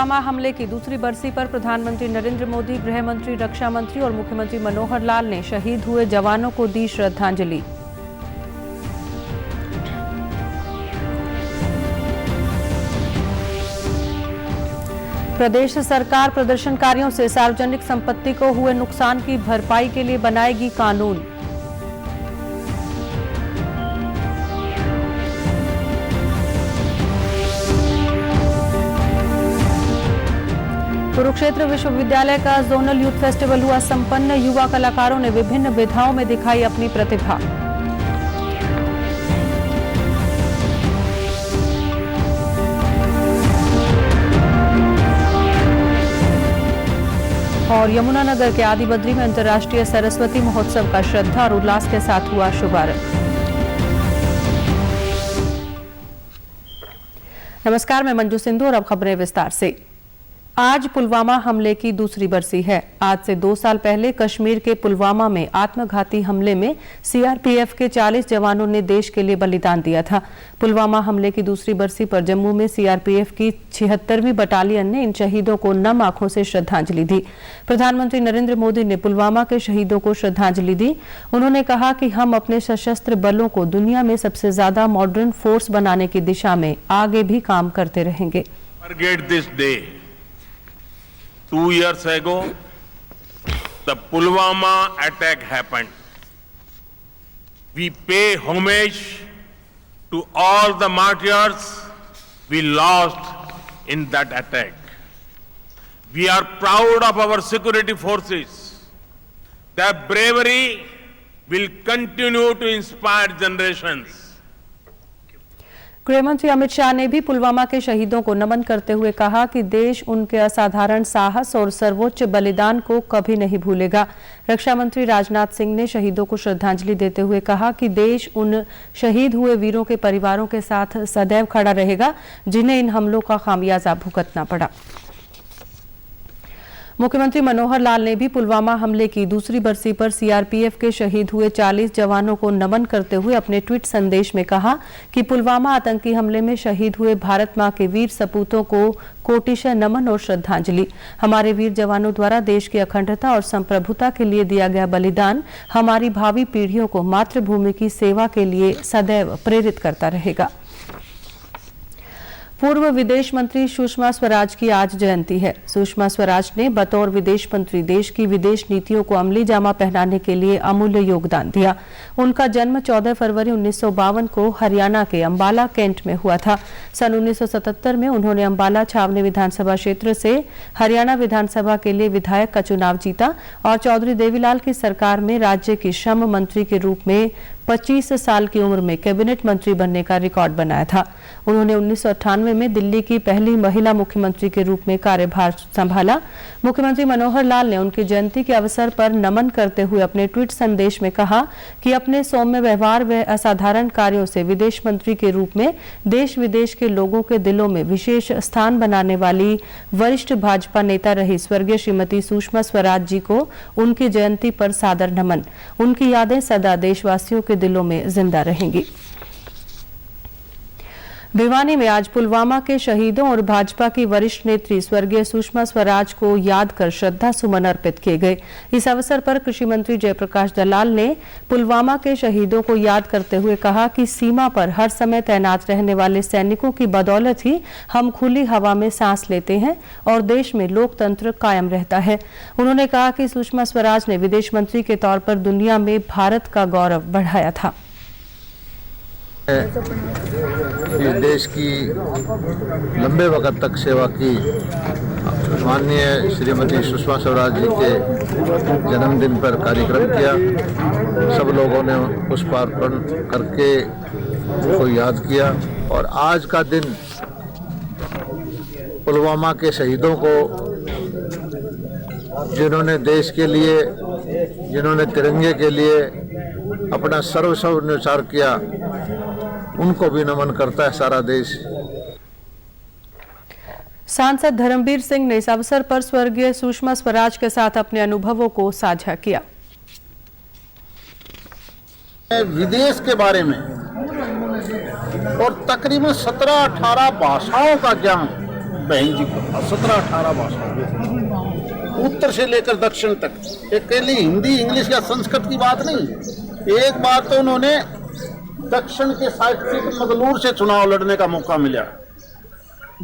पुलवामा हमले की दूसरी बरसी पर प्रधानमंत्री नरेंद्र मोदी, गृह मंत्री, रक्षा मंत्री और मुख्यमंत्री मनोहर लाल ने शहीद हुए जवानों को दी श्रद्धांजलि। प्रदेश सरकार प्रदर्शनकारियों से सार्वजनिक संपत्ति को हुए नुकसान की भरपाई के लिए बनाएगी कानून। कुरुक्षेत्र विश्वविद्यालय का जोनल यूथ फेस्टिवल हुआ संपन्न। युवा कलाकारों ने विभिन्न विधाओं में दिखाई अपनी प्रतिभा। और यमुनानगर के आदि बद्री में अंतर्राष्ट्रीय सरस्वती महोत्सव का श्रद्धा और उल्लास के साथ हुआ शुभारंभ। नमस्कार, मैं मंजू सिंधु और अब खबरें विस्तार से। आज पुलवामा हमले की दूसरी बरसी है। आज से 2 साल पहले कश्मीर के पुलवामा में आत्मघाती हमले में सीआरपीएफ के 40 जवानों ने देश के लिए बलिदान दिया था। पुलवामा हमले की दूसरी बरसी पर जम्मू में सीआरपीएफ की 76वीं बटालियन ने इन शहीदों को नम आंखों से श्रद्धांजलि दी। प्रधानमंत्री नरेंद्र मोदी ने पुलवामा के शहीदों को श्रद्धांजलि दी। उन्होंने कहा कि हम अपने सशस्त्र बलों को दुनिया में सबसे ज्यादा मॉडर्न फोर्स बनाने की दिशा में आगे भी काम करते रहेंगे। 2 years ago, the Pulwama attack happened. We pay homage to all the martyrs we lost in that attack. We are proud of our security forces. Their bravery will continue to inspire generations. गृहमंत्री अमित शाह ने भी पुलवामा के शहीदों को नमन करते हुए कहा कि देश उनके असाधारण साहस और सर्वोच्च बलिदान को कभी नहीं भूलेगा। रक्षा मंत्री राजनाथ सिंह ने शहीदों को श्रद्धांजलि देते हुए कहा कि देश उन शहीद हुए वीरों के परिवारों के साथ सदैव खड़ा रहेगा जिन्हें इन हमलों का खामियाजा भुगतना पड़ा। मुख्यमंत्री मनोहर लाल ने भी पुलवामा हमले की दूसरी बरसी पर सीआरपीएफ के शहीद हुए 40 जवानों को नमन करते हुए अपने ट्वीट संदेश में कहा कि पुलवामा आतंकी हमले में शहीद हुए भारत मां के वीर सपूतों को कोटिशः नमन और श्रद्धांजलि। हमारे वीर जवानों द्वारा देश की अखंडता और संप्रभुता के लिए दिया गया बलिदान हमारी भावी पीढ़ियों को मातृभूमि की सेवा के लिए सदैव प्रेरित करता रहेगा। पूर्व विदेश मंत्री सुषमा स्वराज की आज जयंती है। सुषमा स्वराज ने बतौर विदेश मंत्री देश की विदेश नीतियों को अमली जामा पहनाने के लिए अमूल्य योगदान दिया। उनका जन्म 14 फरवरी 1952 को हरियाणा के अंबाला कैंट में हुआ था। सन 1977 में उन्होंने अंबाला छावनी विधानसभा क्षेत्र से हरियाणा विधानसभा के लिए विधायक का चुनाव जीता और चौधरी देवीलाल की सरकार में राज्य की श्रम मंत्री के रूप में 25 साल की उम्र में कैबिनेट मंत्री बनने का रिकॉर्ड बनाया था। उन्होंने 1998 में दिल्ली की पहली महिला मुख्यमंत्री के रूप में कार्यभार संभाला। मुख्यमंत्री मनोहर लाल ने उनकी जयंती के अवसर पर नमन करते हुए अपने ट्वीट संदेश में कहा कि अपने सौम्य व्यवहार व असाधारण कार्यों से विदेश मंत्री के रूप में देश विदेश के लोगों के दिलों में विशेष स्थान बनाने वाली वरिष्ठ भाजपा नेता रही स्वर्गीय श्रीमती सुषमा स्वराज जी को उनकी जयंती पर सादर नमन। उनकी यादें सदा देशवासियों के दिलों में जिंदा रहेंगी। भिवानी में आज पुलवामा के शहीदों और भाजपा की वरिष्ठ नेत्री स्वर्गीय सुषमा स्वराज को याद कर श्रद्धा सुमन अर्पित किए गए। इस अवसर पर कृषि मंत्री जयप्रकाश दलाल ने पुलवामा के शहीदों को याद करते हुए कहा कि सीमा पर हर समय तैनात रहने वाले सैनिकों की बदौलत ही हम खुली हवा में सांस लेते हैं और देश में लोकतंत्र कायम रहता है। उन्होंने कहा कि सुषमा स्वराज ने विदेश मंत्री के तौर पर दुनिया में भारत का गौरव बढ़ाया था। देश की लंबे वक्त तक सेवा की माननीय श्रीमती सुषमा स्वराज जी के जन्मदिन पर कार्यक्रम किया। सब लोगों ने पुष्पार्पण करके उनको याद किया और आज का दिन पुलवामा के शहीदों को, जिन्होंने देश के लिए, जिन्होंने तिरंगे के लिए अपना सर्वस्व न्यौछावर किया, उनको भी नमन करता है सारा देश। सांसद धर्मवीर सिंह ने इस अवसर पर स्वर्गीय सुषमा स्वराज के साथ अपने अनुभवों को साझा किया। विदेश के बारे में और तकरीबन 17-18 भाषाओं का ज्ञान बहन जी को 17-18 भाषाओं, उत्तर से लेकर दक्षिण तक। अकेली हिंदी, इंग्लिश या संस्कृत की बात नहीं। एक बार तो उन्होंने दक्षिण के साहित्यिक मंगलूर से चुनाव लड़ने का मौका मिला।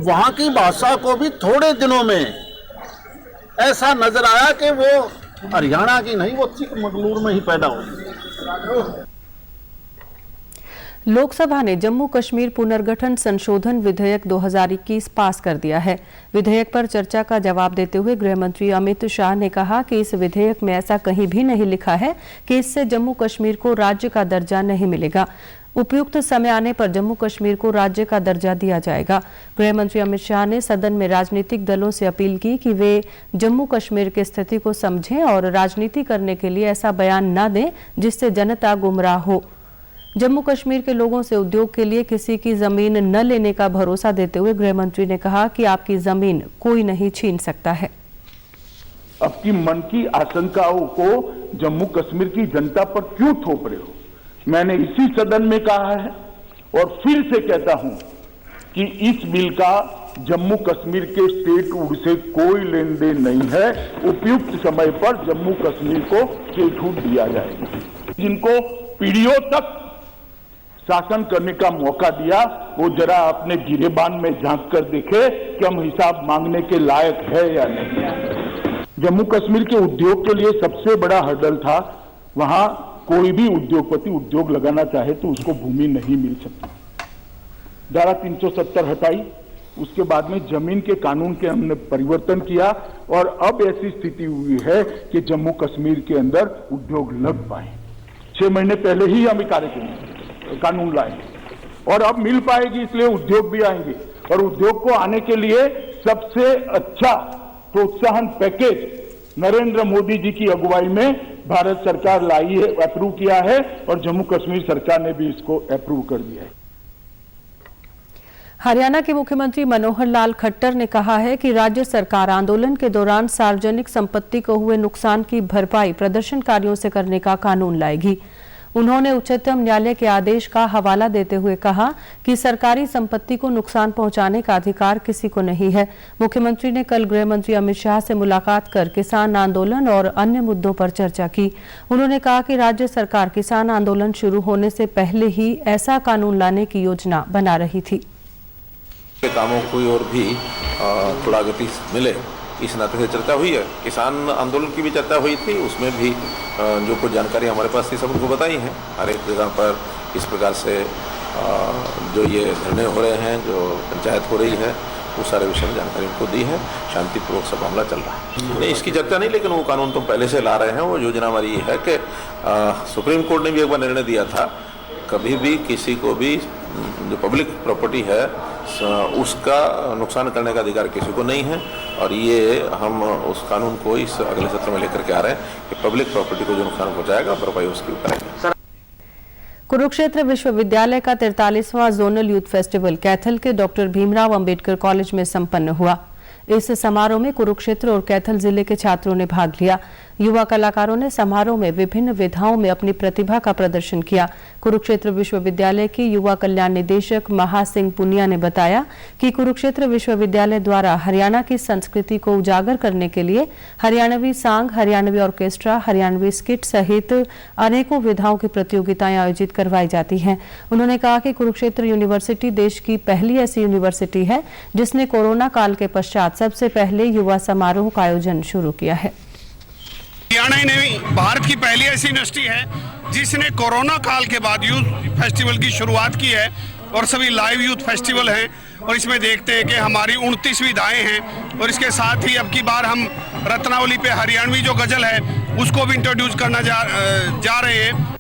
वहां की भाषा को भी थोड़े दिनों में ऐसा नजर आया कि वो हरियाणा की नहीं, वो चिकमगलूर में ही पैदा हुई। लोकसभा ने जम्मू कश्मीर पुनर्गठन संशोधन विधेयक 2021 पास कर दिया है। विधेयक पर चर्चा का जवाब देते हुए गृह मंत्री अमित शाह ने कहा कि इस विधेयक में ऐसा कहीं भी नहीं लिखा है कि इससे जम्मू कश्मीर को राज्य का दर्जा नहीं मिलेगा। उपयुक्त समय आने पर जम्मू कश्मीर को राज्य का दर्जा दिया जाएगा। गृह मंत्री अमित शाह ने सदन में राजनीतिक दलों से अपील की कि वे जम्मू कश्मीर की स्थिति को समझें और राजनीति करने के लिए ऐसा बयान न दें जिससे जनता गुमराह हो। जम्मू कश्मीर के लोगों से उद्योग के लिए किसी की जमीन न लेने का भरोसा देते हुए गृह मंत्री ने कहा कि आपकी जमीन कोई नहीं छीन सकता है। आपकी मन की आशंकाओं को जम्मू कश्मीर की जनता पर क्यों थोप रहे हो? मैंने इसी सदन में कहा है और फिर से कहता हूं कि इस बिल का जम्मू कश्मीर के स्टेटहुड से कोई लेन देन नहीं है। उपयुक्त समय पर जम्मू कश्मीर को स्टेटहुड दिया जाएगा। जिनको पीढ़ियों तक शासन करने का मौका दिया, वो जरा अपने गिरेबान में झांक कर देखे कि हम हिसाब मांगने के लायक है या नहीं। जम्मू कश्मीर के उद्योग के लिए सबसे बड़ा हर्डल था, वहां कोई भी उद्योगपति उद्योग लगाना चाहे तो उसको भूमि नहीं मिल सकती। धारा 370 हटाई, उसके बाद में जमीन के कानून के हमने परिवर्तन किया और अब ऐसी स्थिति हुई है कि जम्मू कश्मीर के अंदर उद्योग लग पाए। 6 महीने पहले ही हम कानून लाए और अब मिल पाएगी, इसलिए उद्योग भी आएंगे। और उद्योग को आने के लिए सबसे अच्छा प्रोत्साहन पैकेज नरेंद्र मोदी जी की अगुवाई में भारत सरकार लाई है, अप्रूव किया है और जम्मू कश्मीर सरकार ने भी इसको अप्रूव कर दिया है। हरियाणा के मुख्यमंत्री मनोहर लाल खट्टर ने कहा है कि राज्य सरकार आंदोलन के दौरान सार्वजनिक संपत्ति को हुए नुकसान की भरपाई प्रदर्शनकारियों से करने का कानून लाएगी। उन्होंने उच्चतम न्यायालय के आदेश का हवाला देते हुए कहा कि सरकारी संपत्ति को नुकसान पहुंचाने का अधिकार किसी को नहीं है। मुख्यमंत्री ने कल गृह मंत्री अमित शाह से मुलाकात कर किसान आंदोलन और अन्य मुद्दों पर चर्चा की। उन्होंने कहा कि राज्य सरकार किसान आंदोलन शुरू होने से पहले ही ऐसा कानून लाने की योजना बना रही थी। कामों को और भी थोड़ा गति मिले, इस नाते से चर्चा हुई है। किसान आंदोलन की भी चर्चा हुई थी, उसमें भी जो कुछ जानकारी हमारे पास थी सब उनको बताई है। हर एक जगह पर इस प्रकार से जो ये निर्णय हो रहे हैं, जो पंचायत हो रही है, वो सारे विषय में जानकारी उनको दी है। शांतिपूर्वक सब मामला चल रहा है। नहीं, इसकी चर्चा नहीं, लेकिन वो कानून तो पहले से ला रहे हैं। वो योजना हमारी ये है कि सुप्रीम कोर्ट ने भी एक बार निर्णय दिया था, कभी भी किसी को भी जो पब्लिक प्रॉपर्टी है उसका नुकसान करने का अधिकार किसी को नहीं है। और ये हम उस कानून को इस अगले सत्र में लेकर के आ रहे हैं कि पब्लिक प्रॉपर्टी को जो नुकसान पहुंचाएगा भरपाई उसकी करेंगे। कुरुक्षेत्र विश्वविद्यालय का 43वां जोनल यूथ फेस्टिवल कैथल के डॉक्टर भीमराव अंबेडकर कॉलेज में संपन्न हुआ। इस समारोह में कुरुक्षेत्र और कैथल जिले के छात्रों ने भाग लिया। युवा कलाकारों ने समारोह में विभिन्न विधाओं में अपनी प्रतिभा का प्रदर्शन किया। कुरुक्षेत्र विश्वविद्यालय के युवा कल्याण निदेशक महासिंह पुनिया ने बताया कि कुरुक्षेत्र विश्वविद्यालय द्वारा हरियाणा की संस्कृति को उजागर करने के लिए हरियाणवी सांग, हरियाणवी ऑर्केस्ट्रा, हरियाणवी स्किट सहित अनेकों विधाओं की प्रतियोगिताएं आयोजित करवाई जाती हैं। उन्होंने कहा कि कुरुक्षेत्र यूनिवर्सिटी देश की पहली ऐसी यूनिवर्सिटी है जिसने कोरोना काल के पश्चात सबसे पहले युवा समारोह का आयोजन शुरू किया है। हरियाणा ने भारत की पहली ऐसी यूनिवर्सिटी है जिसने कोरोना काल के बाद यूथ फेस्टिवल की शुरुआत की है और सभी लाइव यूथ फेस्टिवल हैं। और इसमें देखते हैं कि हमारी 29 विधाएं हैं और इसके साथ ही अब की बार हम रत्नावली पे हरियाणवी जो गजल है उसको भी इंट्रोड्यूस करना जा रहे हैं।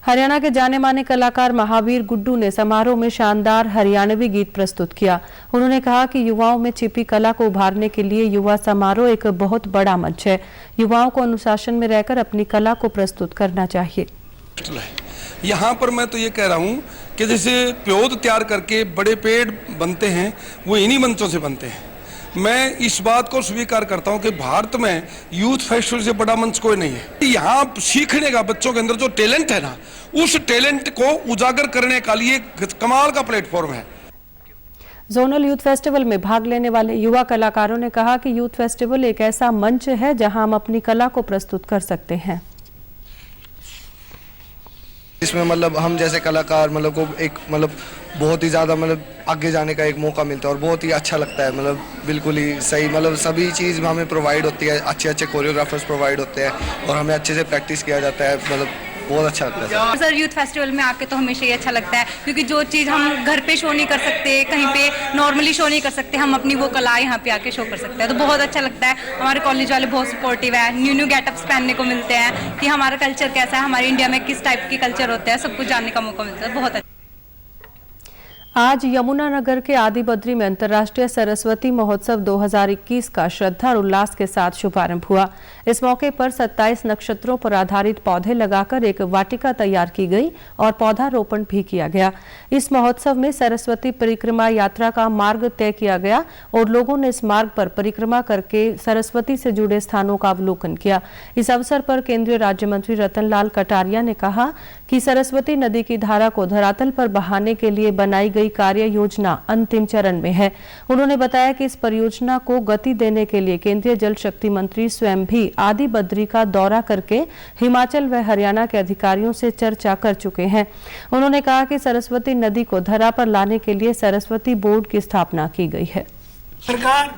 हरियाणा के जाने माने कलाकार महावीर गुड्डू ने समारोह में शानदार हरियाणवी गीत प्रस्तुत किया। उन्होंने कहा कि युवाओं में छिपी कला को उभारने के लिए युवा समारोह एक बहुत बड़ा मंच है। युवाओं को अनुशासन में रहकर अपनी कला को प्रस्तुत करना चाहिए। यहाँ पर मैं तो ये कह रहा हूँ कि जैसे पौध तैयार करके बड़े पेड़ बनते हैं, वो इन्हीं मंचों से बनते हैं। मैं इस बात को स्वीकार करता हूं कि भारत में यूथ फेस्टिवल से बड़ा मंच कोई नहीं है। यहाँ सीखने का बच्चों के अंदर जो टैलेंट है ना, उस टैलेंट को उजागर करने का लिए कमाल का प्लेटफॉर्म है। जोनल यूथ फेस्टिवल में भाग लेने वाले युवा कलाकारों ने कहा कि यूथ फेस्टिवल एक ऐसा मंच है जहां हम अपनी कला को प्रस्तुत कर सकते हैं। इसमें मतलब हम जैसे कलाकार मतलब को एक मतलब बहुत ही ज़्यादा मतलब आगे जाने का एक मौका मिलता है और बहुत ही अच्छा लगता है। मतलब बिल्कुल ही सही मतलब सभी चीज़ हमें प्रोवाइड होती है, अच्छे अच्छे कोरियोग्राफर्स प्रोवाइड होते हैं और हमें अच्छे से प्रैक्टिस किया जाता है। मतलब बहुत अच्छा लगता है सर। यूथ फेस्टिवल में आके तो हमेशा ही अच्छा लगता है क्योंकि जो चीज़ हम घर पे शो नहीं कर सकते, कहीं पे नॉर्मली शो नहीं कर सकते, हम अपनी वो कला यहाँ पे आके शो कर सकते हैं, तो बहुत अच्छा लगता है। हमारे कॉलेज वाले बहुत सपोर्टिव है, न्यू गेटअप्स पहनने को मिलते हैं कि हमारा कल्चर कैसा है, हमारे इंडिया में किस टाइप के कल्चर होते हैं, सब कुछ जानने का मौका मिलता है। बहुत अच्छा। आज यमुनानगर के आदि बद्री में अंतर्राष्ट्रीय सरस्वती महोत्सव 2021 का श्रद्धा और उल्लास के साथ शुभारंभ हुआ। इस मौके पर 27 नक्षत्रों पर आधारित पौधे लगाकर एक वाटिका तैयार की गई और पौधारोपण भी किया गया। इस महोत्सव में सरस्वती परिक्रमा यात्रा का मार्ग तय किया गया और लोगों ने इस मार्ग पर परिक्रमा करके सरस्वती से जुड़े स्थानों का अवलोकन किया। इस अवसर पर केंद्रीय राज्य मंत्री रतनलाल कटारिया ने कहा कि सरस्वती नदी की धारा को धरातल पर बहाने के लिए बनाई गई कार्य योजना अंतिम चरण में है। उन्होंने बताया कि इस परियोजना को गति देने के लिए केंद्रीय जल शक्ति मंत्री स्वयं भी आदि बद्री का दौरा करके हिमाचल व हरियाणा के अधिकारियों से चर्चा कर चुके हैं। उन्होंने कहा कि सरस्वती नदी को धरा पर लाने के लिए सरस्वती बोर्ड की स्थापना की गई है। सरकार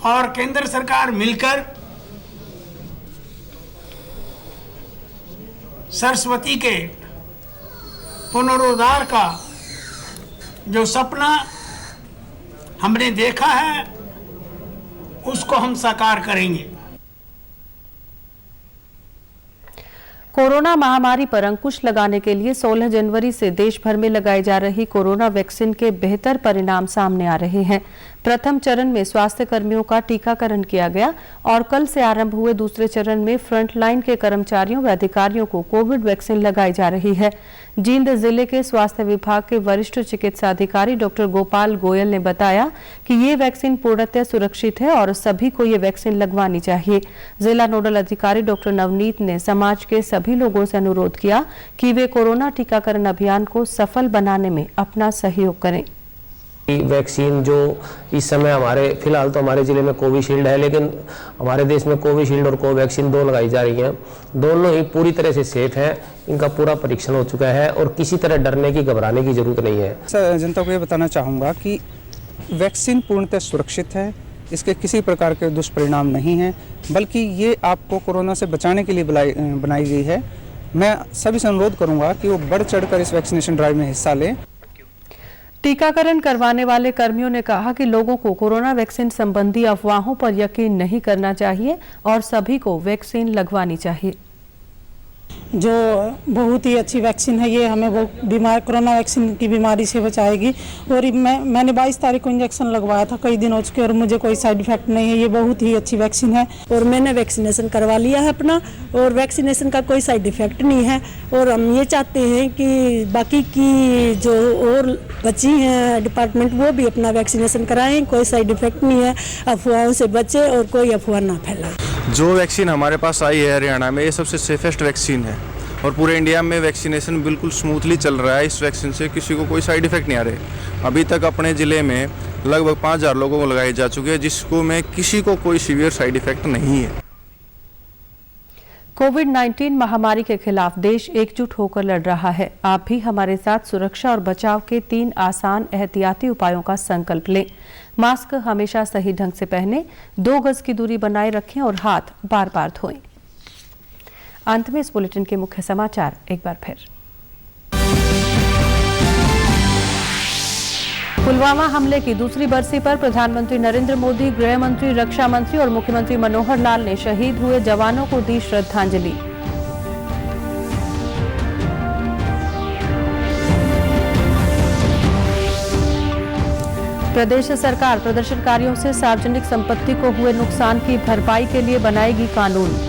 और केंद्र सरकार मिलकर सरस्वती के पुनरुद्धार का जो सपना हमने देखा है उसको हम साकार करेंगे। कोरोना महामारी पर अंकुश लगाने के लिए 16 जनवरी से देश भर में लगाई जा रही कोरोना वैक्सीन के बेहतर परिणाम सामने आ रहे हैं। प्रथम चरण में स्वास्थ्य कर्मियों का टीकाकरण किया गया और कल से आरंभ हुए दूसरे चरण में फ्रंटलाइन के कर्मचारियों व अधिकारियों को कोविड वैक्सीन लगाई जा रही है। जींद जिले के स्वास्थ्य विभाग के वरिष्ठ चिकित्सा अधिकारी डॉक्टर गोपाल गोयल ने बताया कि ये वैक्सीन पूर्णतः सुरक्षित है और सभी को ये वैक्सीन लगवानी चाहिए। जिला नोडल अधिकारी डॉक्टर नवनीत ने समाज के सभी लोगों से अनुरोध किया कि वे कोरोना टीकाकरण अभियान को सफल बनाने में अपना सहयोग करें। वैक्सीन जो इस समय हमारे फिलहाल तो हमारे जिले में कोविशील्ड है, लेकिन हमारे देश में कोविशील्ड और कोवैक्सीन दो लगाई जा रही हैं। दोनों ही पूरी तरह से सेफ हैं, इनका पूरा परीक्षण हो चुका है और किसी तरह डरने की घबराने की जरूरत नहीं है। जनता को ये बताना चाहूँगा कि वैक्सीन पूर्णतः सुरक्षित है, इसके किसी प्रकार के दुष्परिणाम नहीं हैं, बल्कि ये आपको कोरोना से बचाने के लिए बनाई गई है। मैं सभी से अनुरोध करूँगा कि वो बढ़ चढ़कर इस वैक्सीनेशन ड्राइव में हिस्सा लें। टीकाकरण करवाने वाले कर्मियों ने कहा कि लोगों को कोरोना वैक्सीन संबंधी अफवाहों पर यकीन नहीं करना चाहिए और सभी को वैक्सीन लगवानी चाहिए। जो बहुत ही अच्छी वैक्सीन है, ये हमें वो कोरोना वैक्सीन की बीमारी से बचाएगी। और मैंने 22 तारीख को इंजेक्शन लगवाया था, कई दिन हो चुके और मुझे कोई साइड इफेक्ट नहीं है। ये बहुत ही अच्छी वैक्सीन है और मैंने वैक्सीनेशन करवा लिया है अपना और वैक्सीनेशन का कोई साइड इफेक्ट नहीं है। और हम ये चाहते हैं कि बाकी की जो और बची हैं डिपार्टमेंट वो भी अपना वैक्सीनेशन कराएं, कोई साइड इफेक्ट नहीं है, अफवाहों से बचे और कोई अफवाह ना फैलाए। जो वैक्सीन हमारे पास आई है हरियाणा में, ये सबसे सेफेस्ट वैक्सीन है और पूरे इंडिया में वैक्सीनेशन बिल्कुल स्मूथली चल रहा है। इस वैक्सीन से किसी को कोई साइड इफेक्ट नहीं आ रहे। अभी तक अपने ज़िले में लगभग 5000 लोगों को लगाई जा चुकी है, जिसको में किसी को कोई सीवियर साइड इफेक्ट नहीं है। कोविड-19 महामारी के खिलाफ देश एकजुट होकर लड़ रहा है। आप भी हमारे साथ सुरक्षा और बचाव के 3 आसान एहतियाती उपायों का संकल्प लें। मास्क हमेशा सही ढंग से पहनें, 2 गज की दूरी बनाए रखें और हाथ बार-बार धोएं। अंत में इस बुलेटिन के मुख्य समाचार एक बार फिर। पुलवामा हमले की दूसरी बरसी पर प्रधानमंत्री नरेंद्र मोदी, गृह मंत्री, रक्षा मंत्री और मुख्यमंत्री मनोहर लाल ने शहीद हुए जवानों को दी श्रद्धांजलि। प्रदेश सरकार प्रदर्शनकारियों से सार्वजनिक संपत्ति को हुए नुकसान की भरपाई के लिए बनाएगी कानून।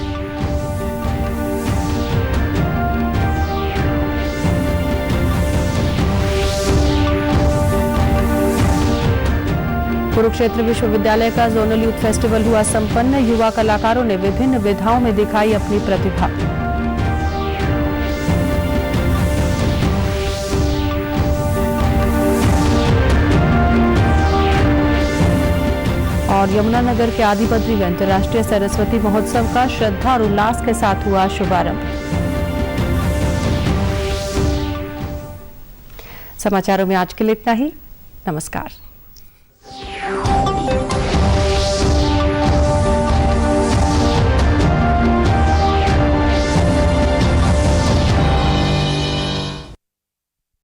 कुरुक्षेत्र विश्वविद्यालय का जोनल यूथ फेस्टिवल हुआ संपन्न। युवा कलाकारों ने विभिन्न विधाओं में दिखाई अपनी प्रतिभा। और यमुनानगर के आदिबद्री में अंतर्राष्ट्रीय सरस्वती महोत्सव का श्रद्धा और उल्लास के साथ हुआ शुभारंभ। समाचारों में आज के लिए इतना ही। नमस्कार।